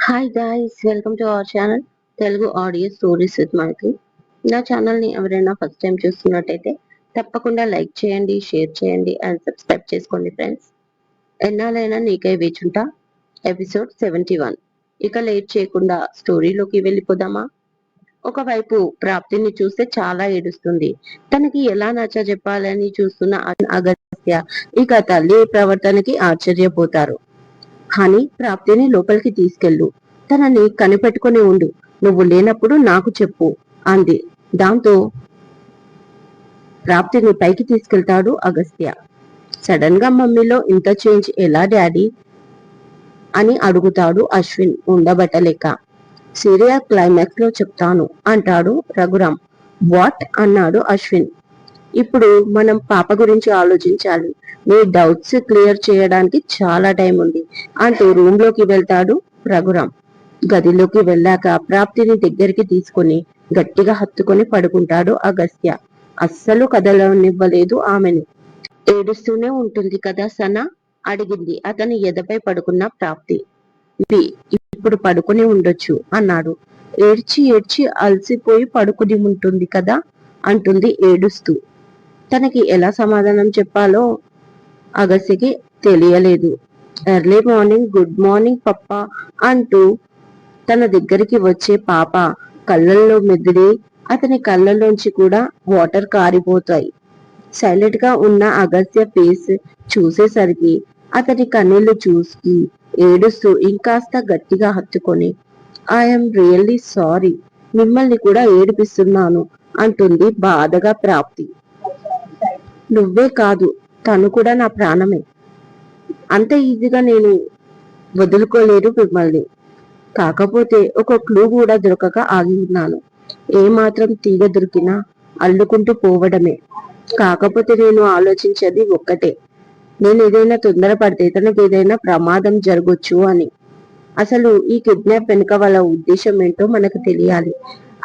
Hi guys, welcome to our channel Telugu audio stories with Mythili. నా ఛానల్ని ఎవరైనా ఫస్ట్ టైం చూస్తున్నట్టయితే తప్పకుండా లైక్ చేయండి, షేర్ చేయండి అండ్ సబ్స్క్రైబ్ చేసుకోండి ఫ్రెండ్స్. ఎన్నాళ్ళైనా నీకై వేచుంటా ఎపిసోడ్ 71. ఇక లేట్ చేయకుండా స్టోరీలోకి వెళ్ళిపోదామా? ఒకవైపు ప్రాప్తిని చూస్తే చాలా ఏడుస్తుంది. తనకి ఎలా నచ్చజెప్పాలని చూస్తున్న అగస్త్య ఇక తల్లి ప్రవర్తనకి ఆశ్చర్యపోతారు. కానీ ప్రాప్తిని లోపలికి తీసుకెళ్ళు, తనని కనిపెట్టుకుని ఉండు, నువ్వు లేనప్పుడు నాకు చెప్పు అంది. దాంతో ప్రాప్తిని పైకి తీసుకెళ్తాడు అగస్త్య. సడన్ గా మమ్మీలో ఇంత చేంజ్ ఎలా డాడీ అని అడుగుతాడు అశ్విన్ ఉండబట్టలేక. సీరియల్ క్లైమాక్స్ లో చెప్తాను అంటాడు రఘురాం. వాట్ అన్నాడు అశ్విన్. ఇప్పుడు మనం పాప గురించి ఆలోచించాలి. మీ డౌట్స్ క్లియర్ చేయడానికి చాలా టైం ఉంది అంటూ రూమ్ లోకి వెళ్తాడు రఘురాం. గదిలోకి వెళ్ళాక ప్రాప్తిని దగ్గరికి తీసుకుని గట్టిగా హత్తుకొని పడుకుంటాడు అగస్త్య. అస్సలు కదలనివ్వలేదు ఆమెను. ఏడుస్తూనే ఉంటుంది కదా సనా అడిగింది అతని ఎదపై పడుకున్న ప్రాప్తి. ఇప్పుడు పడుకుని ఉండొచ్చు అన్నాడు. ఏడ్చి ఏడ్చి అలసిపోయి పడుకుని ఉంటుంది కదా అంటుంది ఏడుస్తూ. తనకి ఎలా సమాధానం చెప్పాలో అగస్త్యకి తెలియలేదు. ఎర్లీ మార్నింగ్ గుడ్ మార్నింగ్ పప్పా అంటూ తన దగ్గరికి వచ్చే పాప కళ్ళల్లో మెదిలి అతని కళ్ళల్లోంచి కూడా వాటర్ కారిపోతాయి. సైలెంట్ గా ఉన్న అగస్త్య ఫేస్ చూసేసరికి అతని కన్నీళ్లు చూసి ఏడుస్తూ ఇంకాస్త గట్టిగా హత్తుకొని ఐఎమ్ రియల్లీ సారీ, మిమ్మల్ని కూడా ఏడిపిస్తున్నాను అంటుంది బాధగా ప్రాప్తి. నువ్వే కాదు, తను కూడా నా ప్రాణమే. అంత ఈజీగా నేను వదులుకోలేరు మిమ్మల్ని. కాకపోతే ఒక క్లూ కూడా దొరకక ఆగి ఉన్నాను. ఏమాత్రం తీగ దొరికినా అల్లుకుంటూ పోవడమే. కాకపోతే నేను ఆలోచించేది ఒక్కటే, నేను ఏదైనా తొందరపడితే తనకు ఏదైనా ప్రమాదం జరగొచ్చు అని. అసలు ఈ కిడ్నాప్ వెనుక వాళ్ళ ఉద్దేశం ఏంటో మనకు తెలియాలి.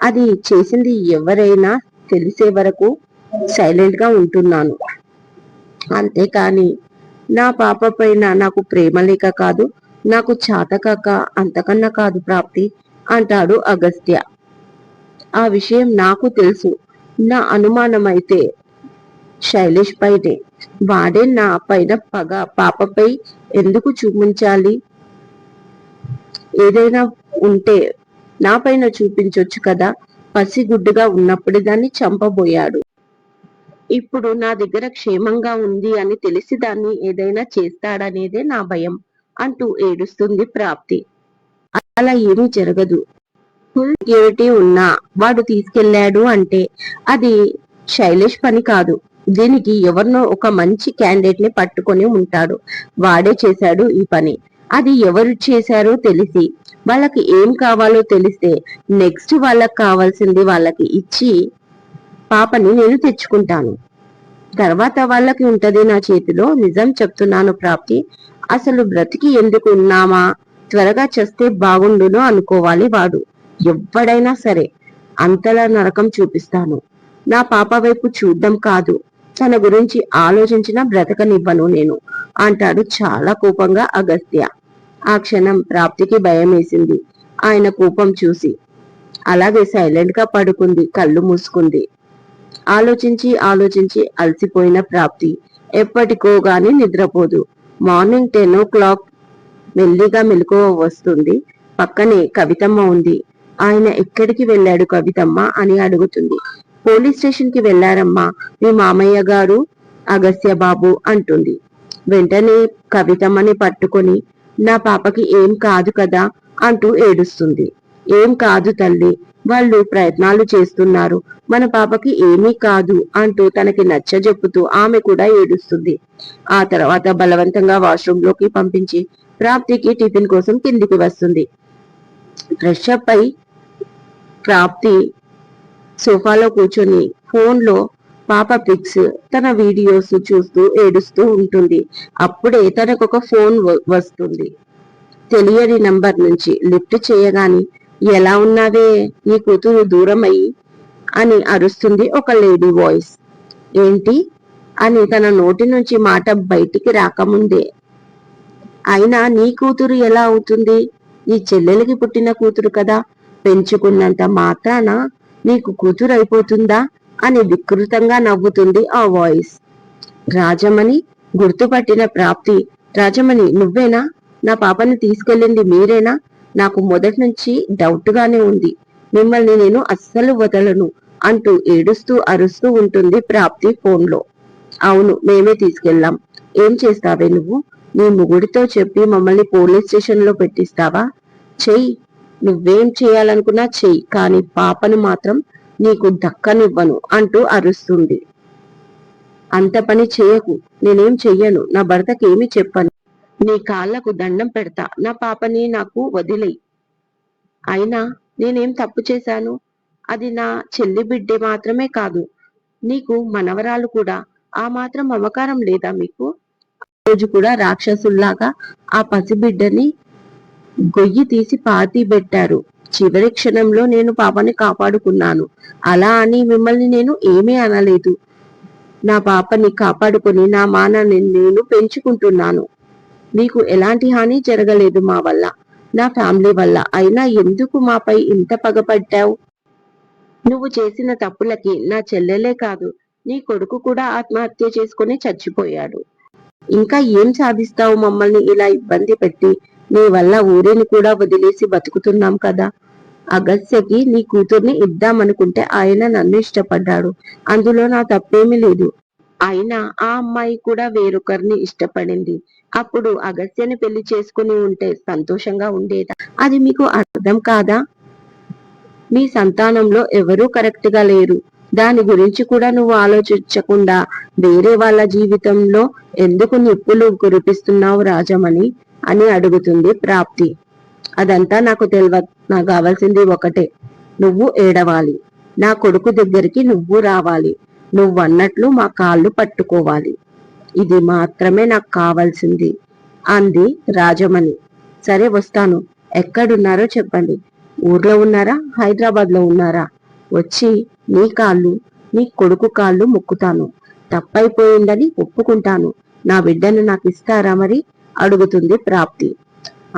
అది చేసింది ఎవరైనా తెలిసే వరకు సైలెంట్ గా ఉంటున్నాను. అంతేకాని నా పాప పైన నాకు ప్రేమ లేక కాదు, నాకు చాతకాక అంతకన్నా కాదు ప్రాప్తి అంటాడు అగస్త్య. ఆ విషయం నాకు తెలుసు. నా అనుమానం అయితే శైలేష్ పైనే. వాడే నా పైన పగ పాపపై ఎందుకు చూపించాలి? ఏదైనా ఉంటే నా పైన చూపించొచ్చు కదా. పసిగుడ్డుగా ఉన్నప్పుడే దాన్ని చంపబోయాడు. ఇప్పుడు నా దగ్గర క్షేమంగా ఉంది అని తెలిసి దాన్ని ఏదైనా చేస్తాడనేదే నా భయం అంటూ ఏడుస్తుంది ప్రాప్తి. అలా ఏమీ జరగదు. ఫుల్ సెక్యూరిటీ ఉన్నా వాడు తీసుకెళ్లాడు అంటే అది శైలేష్ పని కాదు. దీనికి ఎవరినో ఒక మంచి క్యాండిడేట్ ని పట్టుకొని ఉంటాడు. వాడే చేశాడు ఈ పని. అది ఎవరు చేశారో తెలిసి వాళ్ళకి ఏం కావాలో తెలిస్తే నెక్స్ట్ వాళ్ళకి కావాల్సింది వాళ్ళకి ఇచ్చి పాపని నేను తెచ్చుకుంటాను. తర్వాత వాళ్ళకి ఉంటది నా చేతిలో. నిజం చెప్తున్నాను ప్రాప్తి. అసలు బ్రతికి ఎందుకు ఉన్నామా, త్వరగా చేస్తే బాగుండును అనుకోవాలి వాడు. ఎవ్వడైనా సరే అంతలా నరకం చూపిస్తాను. నా పాప వైపు చూడ్డం కాదు, తన గురించి ఆలోచించిన బ్రతకనివ్వను నేను అంటాడు చాలా కోపంగా అగస్త్య. ఆ క్షణం ప్రాప్తికి భయం వేసింది ఆయన కోపం చూసి. అలాగే సైలెంట్ గా పడుకుంది, కళ్ళు మూసుకుంది. ఆలోచించి ఆలోచించి అలసిపోయిన ప్రాప్తి ఎప్పటికో గాని నిద్రపోదు. మార్నింగ్ 10 o'clock మెల్లిగా మెలకువ వస్తుంది. పక్కనే కవితమ్మ ఉంది. ఆయన ఎక్కడికి వెళ్ళాడు కవితమ్మ అని అడుగుతుంది. పోలీస్ స్టేషన్ కి వెళ్లారమ్మా మీ మామయ్య గారు అగస్త్య బాబు అంటుంది. వెంటనే కవితమ్మని పట్టుకొని నా పాపకి ఏం కాదు కదా అంటూ ఏడుస్తుంది. ఏం కాదు తల్లి, వాళ్ళు ప్రయత్నాలు చేస్తున్నారు, మన పాపకి ఏమీ కాదు అంటూ తనకి నచ్చజెప్పుతూ ఆమె కూడా ఏడుస్తుంది. ఆ తర్వాత బలవంతంగా వాష్రూమ్ లోకి పంపించి ప్రాప్తికి టిఫిన్ కోసం కిందికి వస్తుంది. ఫ్రెష్ అప్ అయి ప్రాప్తి సోఫాలో కూర్చొని ఫోన్ లో పాప పిక్స్, తన వీడియోస్ చూస్తూ ఏడుస్తూ ఉంటుంది. అప్పుడే తనకు ఒక ఫోన్ వస్తుంది. తెలియని నంబర్ నుంచి. లిఫ్ట్ చేయగాని ఎలా ఉన్నావే, నీ కూతురు దూరం అయ్యి అని అరుస్తుంది ఒక లేడీ వాయిస్. ఏంటి అని తన నోటి నుంచి మాట బయటికి రాకముందే అయినా నీ కూతురు ఎలా అవుతుంది నీ చెల్లెలికి పుట్టిన కూతురు కదా, పెంచుకున్నంత మాత్రాన నీకు కూతురు అయిపోతుందా అని వికృతంగా నవ్వుతుంది ఆ వాయిస్. రాజమణి గుర్తుపట్టిన ప్రాప్తి, రాజమణి నువ్వేనా? నా పాపని తీసుకెళ్ళింది మీరేనా? నాకు మొదటి నుంచి డౌట్ గానే ఉంది. మిమ్మల్ని నేను అస్సలు వదలను అంటూ ఏడుస్తూ అరుస్తూ ఉంటుంది ప్రాప్తి ఫోన్లో. అవును, మేమే తీసుకెళ్ళాం. ఏం చేస్తావే నువ్వు? నీ మొగుడితో చెప్పి మమ్మల్ని పోలీస్ స్టేషన్ లో పెట్టిస్తావా? చెయ్యి, నువ్వేం చేయాలనుకున్నా చెయ్యి, కానీ పాపను మాత్రం నీకు దక్కనివ్వను అంటూ అరుస్తుంది. అంత పని చేయకు, నేనేం చెయ్యను, నా భర్తకి ఏమి చెప్పను, నీ కాళ్లకు దండం పెడతా, నా పాపని నాకు వదిలేయ్. అయినా నేనేం తప్పు చేశాను? అది నా చెల్లి బిడ్డే మాత్రమే కాదు, నీకు మనవరాలు కూడా. ఆ మాత్రం మమకారం లేదా మీకు? రోజు కూడా రాక్షసుల్లాగా ఆ పసిబిడ్డని గొయ్యి తీసి పాతి పెట్టారు. చివరి క్షణంలో నేను పాపని కాపాడుకున్నాను. అలా అని మిమ్మల్ని నేను ఏమీ అనలేదు. నా పాపని కాపాడుకొని నా మానాన్ని నేను పెంచుకుంటున్నాను. మీకు ఎలాంటి హాని జరగలేదు మా వల్ల, నా ఫ్యామిలీ వల్ల. అయినా ఎందుకు మాపై ఇంత పగపట్టావు? నువ్వు చేసిన తప్పులకి నా చెల్లెలే కాదు, నీ కొడుకు కూడా ఆత్మహత్య చేసుకుని చచ్చిపోయాడు. ఇంకా ఏం సాధిస్తావు మమ్మల్ని ఇలా ఇబ్బంది పెట్టి? నీ వల్ల ఊరిని కూడా వదిలేసి బతుకుతున్నాం కదా. అగస్యకి నీ కూతుర్ని ఇద్దామనుకుంటే ఆయన నన్ను ఇష్టపడ్డాడు, అందులో నా తప్పేమీ లేదు. అయినా ఆ అమ్మాయి కూడా వేరొకరిని ఇష్టపడింది. అప్పుడు అగస్యని పెళ్లి చేసుకుని ఉంటే సంతోషంగా ఉండేదా? అది మీకు అర్థం కాదా? మీ సంతానంలో ఎవరూ కరెక్ట్ గా లేరు. దాని గురించి కూడా నువ్వు ఆలోచించకుండా వేరే వాళ్ళ జీవితంలో ఎందుకు నిప్పులు కురిపిస్తున్నావు రాజమణి అని అడుగుతుంది ప్రాప్తి. అదంతా నాకు తెలియదు, నాకు కావాల్సింది ఒకటే, నువ్వు ఏడవాలి, నా కొడుకు దగ్గరికి నువ్వు రావాలి, నువ్వన్నట్లు మా కాళ్ళు పట్టుకోవాలి. ఇది మాత్రమే నాకు కావాల్సింది అంది రాజమణి. సరే వస్తాను, ఎక్కడున్నారో చెప్పండి. ఊర్లో ఉన్నారా, హైదరాబాద్ లో ఉన్నారా? వచ్చి నీ కాళ్ళు, నీ కొడుకు కాళ్ళు మొక్కుతాను. తప్పైపోయిందని ఒప్పుకుంటాను. నా బిడ్డను నాకు ఇస్తారా మరి అడుగుతుంది ప్రాప్తి.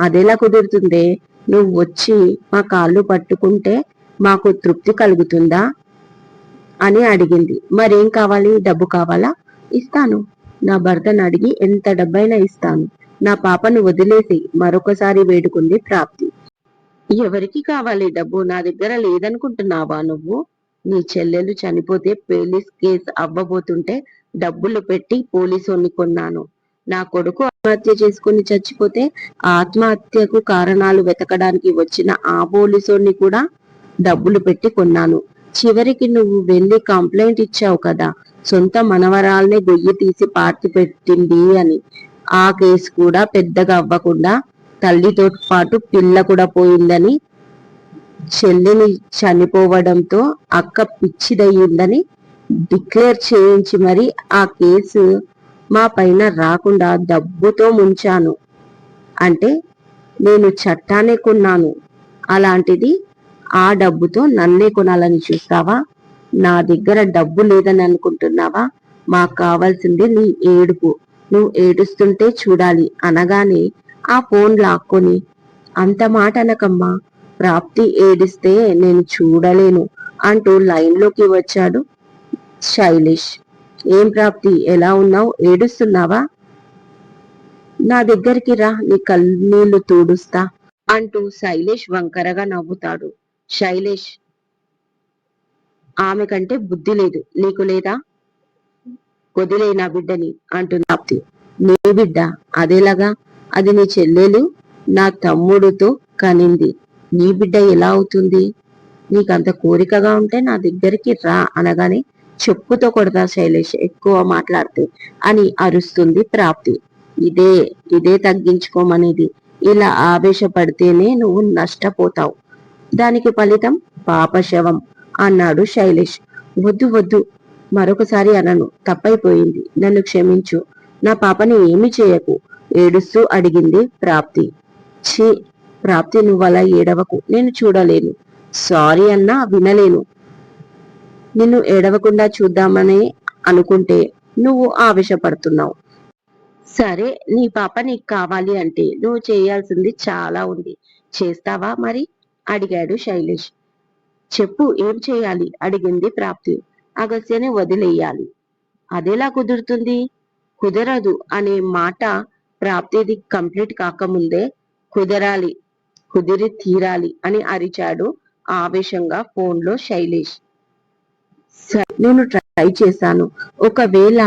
అదెలా కుదురుతుందే? నువ్వు వచ్చి మా కాళ్ళు పట్టుకుంటే మాకు తృప్తి కలుగుతుందా అని అడిగింది. మరేం కావాలి? డబ్బు కావాలా? ఇస్తాను. నా భర్తను అడిగి ఎంత డబ్బైనా ఇస్తాను. నా పాపను వదిలేసి మరొకసారి వేడుకుంది ప్రాప్తి. ఎవరికి కావాలి డబ్బు? నా దగ్గర లేదనుకుంటున్నావా నువ్వు? నీ చెల్లెలు చనిపోతే పోలీస్ కేసు అవ్వబోతుంటే డబ్బులు పెట్టి పోలీసుని కొన్నాను. నా కొడుకు ఆత్మహత్య చేసుకుని చచ్చిపోతే ఆత్మహత్యకు కారణాలు వెతకడానికి వచ్చిన ఆ పోలీసుని కూడా డబ్బులు పెట్టి కొన్నాను. చివరికి నువ్వు వెళ్ళి కంప్లైంట్ ఇచ్చావు కదా, సొంత మనవరాల్ని గొయ్యి తీసి పాతి పెట్టింది అని. ఆ కేసు కూడా పెద్దగా అవ్వకుండా తల్లితో పాటు పిల్ల కూడా పోయిందని, చెల్లిని చనిపోవడంతో అక్క పిచ్చిదయ్యిందని డిక్లేర్ చేయించి మరి ఆ కేసు మా పైన రాకుండా డబ్బుతో ముంచాను. అంటే నేను చట్టాన్ని కొన్నాను, అలాంటిది ఆ డబ్బుతో నన్నే కొనాలని చూస్తావా? నా దగ్గర డబ్బు లేదని అనుకుంటున్నావా? మాకు కావాల్సింది నీ ఏడుపు. నువ్వు ఏడుస్తుంటే చూడాలి అనగానే ఆ ఫోన్ లాక్కొని, అంత మాట అనకమ్మా, ప్రాప్తి ఏడిస్తే నేను చూడలేను అంటూ లైన్లోకి వచ్చాడు శైలేష్. ఏం ప్రాప్తి, ఎలా ఉన్నావు? ఏడుస్తున్నావా? నా దగ్గరికి రా, నీ కన్నీళ్లు తుడుస్తా అంటూ శైలేష్ వంకరగా నవ్వుతాడు. శైలేష్, ఆమె కంటే బుద్ధి లేదు, నీకు లేదా? వదిలే నా బిడ్డని అంటుంది ప్రాప్తి. నీ బిడ్డ? అదేలాగా? అది నీ చెల్లెలు నా తమ్ముడుతో కనింది, నీ బిడ్డ ఎలా అవుతుంది? నీకంత కోరికగా ఉంటే నా దగ్గరికి రా అనగానే చెప్పుతో కొడతా శైలేష్ ఎక్కువ మాట్లాడితే అని అరుస్తుంది ప్రాప్తి. ఇదే ఇదే తగ్గించుకోమనేది. ఇలా ఆవేశపడితేనే నువ్వు నష్టపోతావు, దానికి ఫలితం పాపశవం అన్నాడు శైలేష్. వద్దు వద్దు, మరొకసారి అనను, తప్పైపోయింది, నన్ను క్షమించు, నా పాపని ఏమి చేయకు ఏడుస్తూ అడిగింది ప్రాప్తి. ఛీ ప్రాప్తి, నువ్వలా ఏడవకు, నేను చూడలేను. సారీ అన్నా వినలేను. నిన్ను ఏడవకుండా చూద్దామని అనుకుంటే నువ్వు ఆవేశపడుతున్నావు. సరే, నీ పాప నీకు కావాలి అంటే నువ్వు చేయాల్సింది చాలా ఉంది. చేస్తావా మరి అడిగాడు శైలేష్. చెప్పు ఏం చేయాలి అడిగింది ప్రాప్తి. అగస్త్యని వదిలేయాలి. అదెలా కుదురుతుంది? కుదరదు అనే మాట ప్రాప్తిది కంప్లీట్ కాకముందే కుదరాలి, కుదిరి తీరాలి అని అరిచాడు ఆవేశంగా ఫోన్లో శైలేష్. నేను ట్రై చేశాను. ఒకవేళ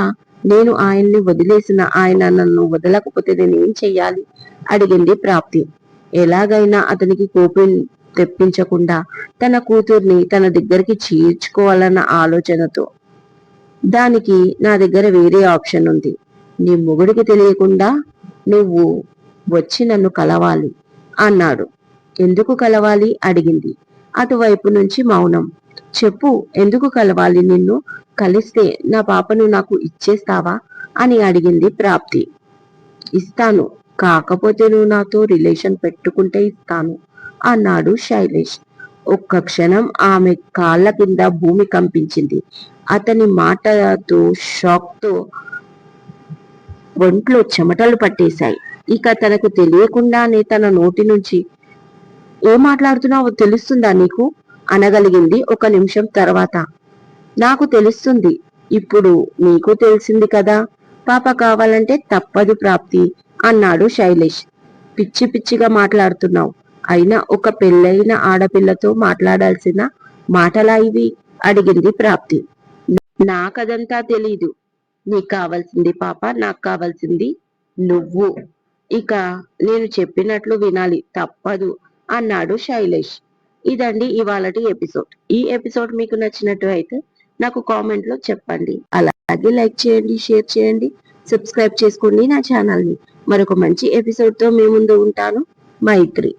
నేను ఆయన్ని వదిలేసిన ఆయన నన్ను వదలకపోతే నేనేం చెయ్యాలి అడిగింది ప్రాప్తి. ఎలాగైనా అతనికి కోపం తెప్పించకుండా తన కూతుర్ని తన దగ్గరికి చేర్చుకోవాలన్న ఆలోచనతో. దానికి నా దగ్గర వేరే ఆప్షన్ ఉంది. నీ మొగుడికి తెలియకుండా నువ్వు వచ్చి నన్ను కలవాలి అన్నాడు. ఎందుకు కలవాలి అడిగింది. అటువైపు నుంచి మౌనం. చెప్పు ఎందుకు కలవాలి? నిన్ను కలిస్తే నా పాపను నాకు ఇచ్చేస్తావా అని అడిగింది ప్రాప్తి. ఇస్తాను, కాకపోతే నువ్వు నాతో రిలేషన్ పెట్టుకుంటే ఇస్తాను అన్నాడు శైలేష్. ఒక్క క్షణం ఆమె కాళ్ళ కింద భూమి కంపించింది. అతని మాటతో షాక్ తో ఒంట్లో చెమటలు పట్టేశాయి. ఇక తనకు తెలియకుండానే తన నోటి నుంచి ఏం మాట్లాడుతున్నావో తెలుస్తుందా నీకు అనగలిగింది ఒక నిమిషం తర్వాత. నాకు తెలుస్తుంది. ఇప్పుడు నీకు తెలిసింది కదా, పాప కావాలంటే తప్పదు ప్రాప్తి అన్నాడు శైలేష్. పిచ్చి పిచ్చిగా మాట్లాడుతున్నావు. అయినా ఒక పెళ్ళైన ఆడపిల్లతో మాట్లాడాల్సిన మాటలా ఇవి అడిగింది ప్రాప్తి. నాకదంతా తెలీదు. నీకు కావాల్సింది పాప, నాకు కావాల్సింది నువ్వు. ఇక నేను చెప్పినట్లు వినాలి, తప్పదు అన్నాడు శైలేష్. ఇదండి ఇవాళటి ఎపిసోడ్. ఈ ఎపిసోడ్ మీకు నచ్చినట్టు అయితే నాకు కామెంట్ లో చెప్పండి. అలాగే లైక్ చేయండి, షేర్ చేయండి, సబ్స్క్రైబ్ చేసుకోండి నా ఛానల్ ని. మరొక మంచి ఎపిసోడ్ తో మీ ముందు ఉంటాను. మైత్రి.